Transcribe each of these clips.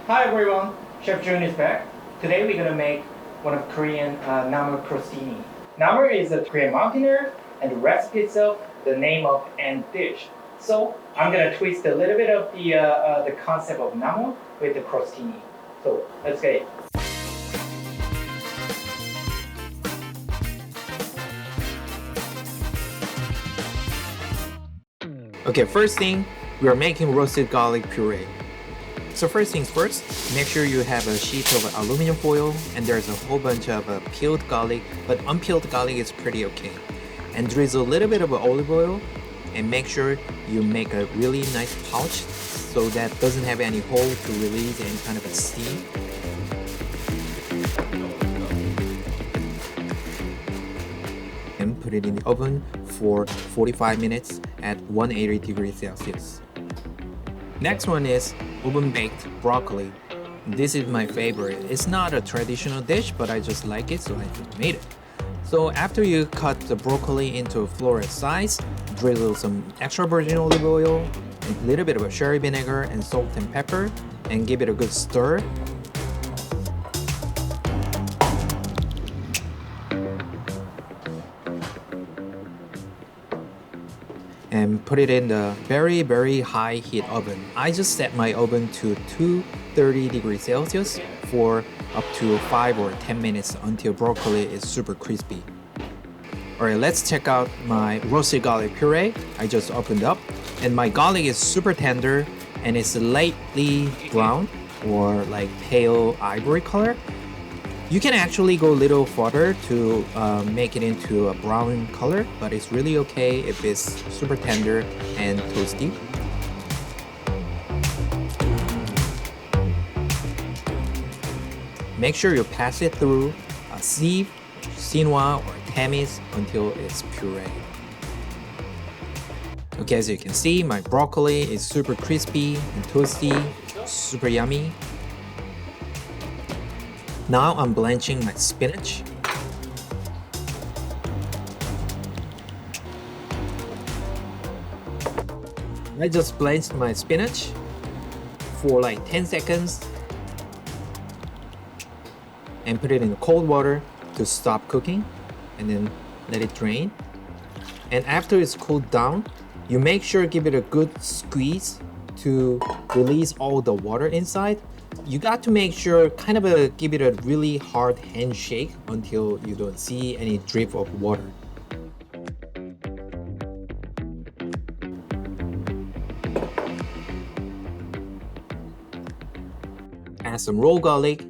Hi everyone, Chef Jun is back. Today we're gonna make one of Korean Namul Crostini. Namul is a Korean mountainer, and the recipe itself, the name of end dish. So I'm gonna twist a little bit of the concept of Namul with the Crostini. So let's get it. Okay, first thing, we are making roasted garlic puree. So first things first, make sure you have a sheet of aluminum foil and there's a whole bunch of peeled garlic, but unpeeled garlic is pretty okay. And drizzle a little bit of olive oil and make sure you make a really nice pouch so that doesn't have any hole to release any kind of a steam. And put it in the oven for 45 minutes at 180 degrees Celsius. Next one is oven baked broccoli. This is my favorite. It's not a traditional dish, but I just like it, so I just made it. So after you cut the broccoli into a floret size, drizzle some extra virgin olive oil, a little bit of a sherry vinegar and salt and pepper, and give it a good stir. And put it in the very high heat oven. I just set my oven to 230 degrees Celsius for up to 5 or 10 minutes until broccoli is super crispy. Alright, let's check out my roasted garlic puree. I just opened up and my garlic is super tender and it's lightly brown or like pale ivory color. You can actually go a little further to make it into a brown color, but it's really okay if it's super tender and toasty. Make sure you pass it through a sieve, chinois, or tamis until it's puree. Okay, as you can see, my broccoli is super crispy and toasty, super yummy. Now I'm blanching my spinach. I just blanched my spinach for like 10 seconds and put it in cold water to stop cooking and then let it drain. And after it's cooled down, you make sure give it a good squeeze to release all the water inside. You got to make sure give it a really hard handshake until you don't see any drip of water. Add some raw garlic.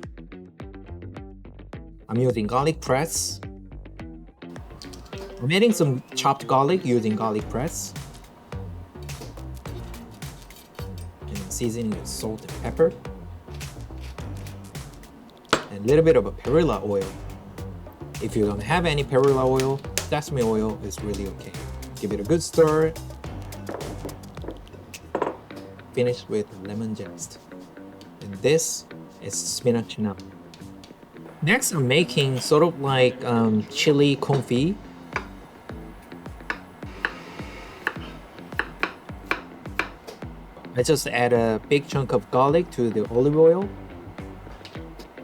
I'm using garlic press. I'm adding some chopped garlic using garlic press. And seasoning with salt and pepper. And a little bit of a Perilla oil. If you don't have any Perilla oil, sesame oil is really okay. Give it a good stir. Finish with lemon zest. And this is Spinach Namul. Next, I'm making sort of like chili confit. I just add a big chunk of garlic to the olive oil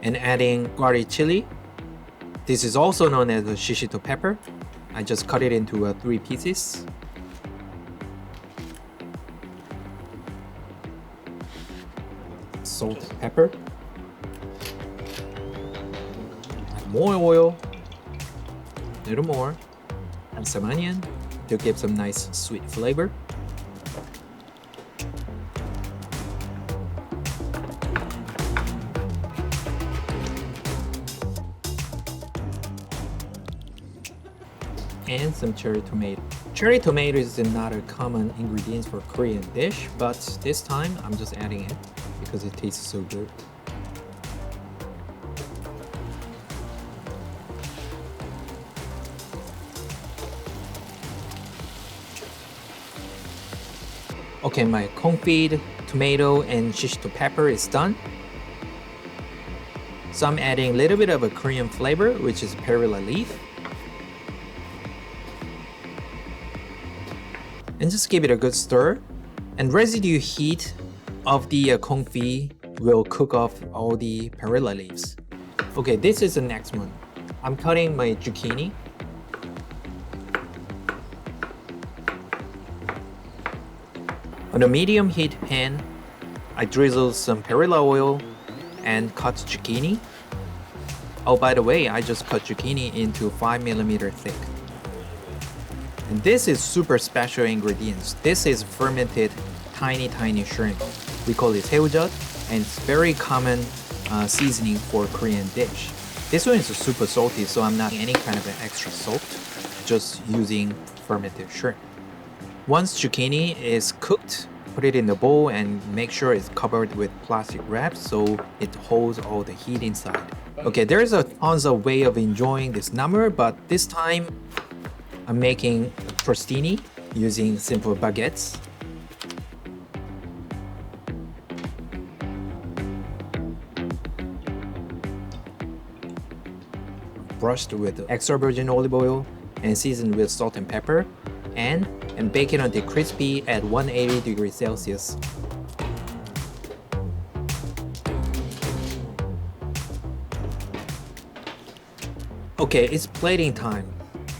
and adding garlic chili. This is also known as a shishito pepper. I just cut it into 3 pieces. Salt and pepper. Add more oil, a little more, and some onion to give some nice sweet flavor. And some cherry tomato. Cherry tomato is not a common ingredient for Korean dish, but this time I'm just adding it because it tastes so good. Okay, my confit, tomato, and shishito pepper is done. So I'm adding a little bit of a Korean flavor, which is perilla leaf. And just give it a good stir. And residue heat of the confit will cook off all the perilla leaves. Okay, this is the next one. I'm cutting my zucchini. On a medium heat pan, I drizzle some perilla oil and cut zucchini. Oh, by the way, I just cut zucchini into 5mm thick. And this is super special ingredients. This is fermented tiny shrimp. We call it 새우젓, and it's very common seasoning for Korean dish. This one is super salty, so I'm not any kind of an extra salt, just using fermented shrimp. Once zucchini is cooked, put it in the bowl and make sure it's covered with plastic wrap so it holds all the heat inside. Okay, there's a tons of way of enjoying this namul, but this time I'm making crostini using simple baguettes. Brushed with extra virgin olive oil and seasoned with salt and pepper, and bake it until crispy at 180 degrees Celsius. Okay, it's plating time.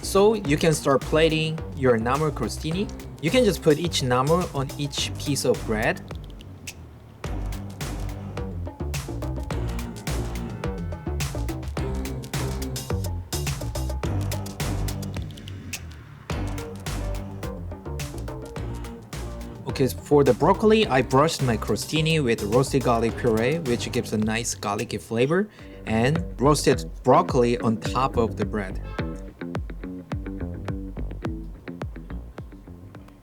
So you can start plating your Namul Crostini. You can just put each namul on each piece of bread. Okay, for the broccoli, I brushed my crostini with roasted garlic puree, which gives a nice garlicky flavor, and roasted broccoli on top of the bread.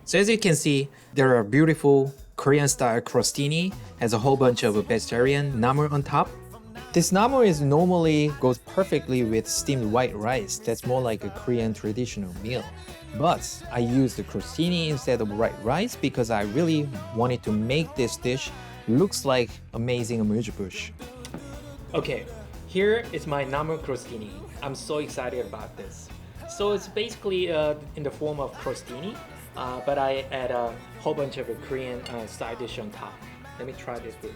So as you can see, there are beautiful Korean-style crostini, has a whole bunch of vegetarian namul on top. This namul is normally goes perfectly with steamed white rice. That's more like a Korean traditional meal. But I used the crostini instead of white rice because I really wanted to make this dish looks like amazing amuse-bouche. Okay, here is my Namul Crostini. I'm so excited about this. So it's basically in the form of crostini, but I add a whole bunch of a Korean side dish on top. Let me try this food.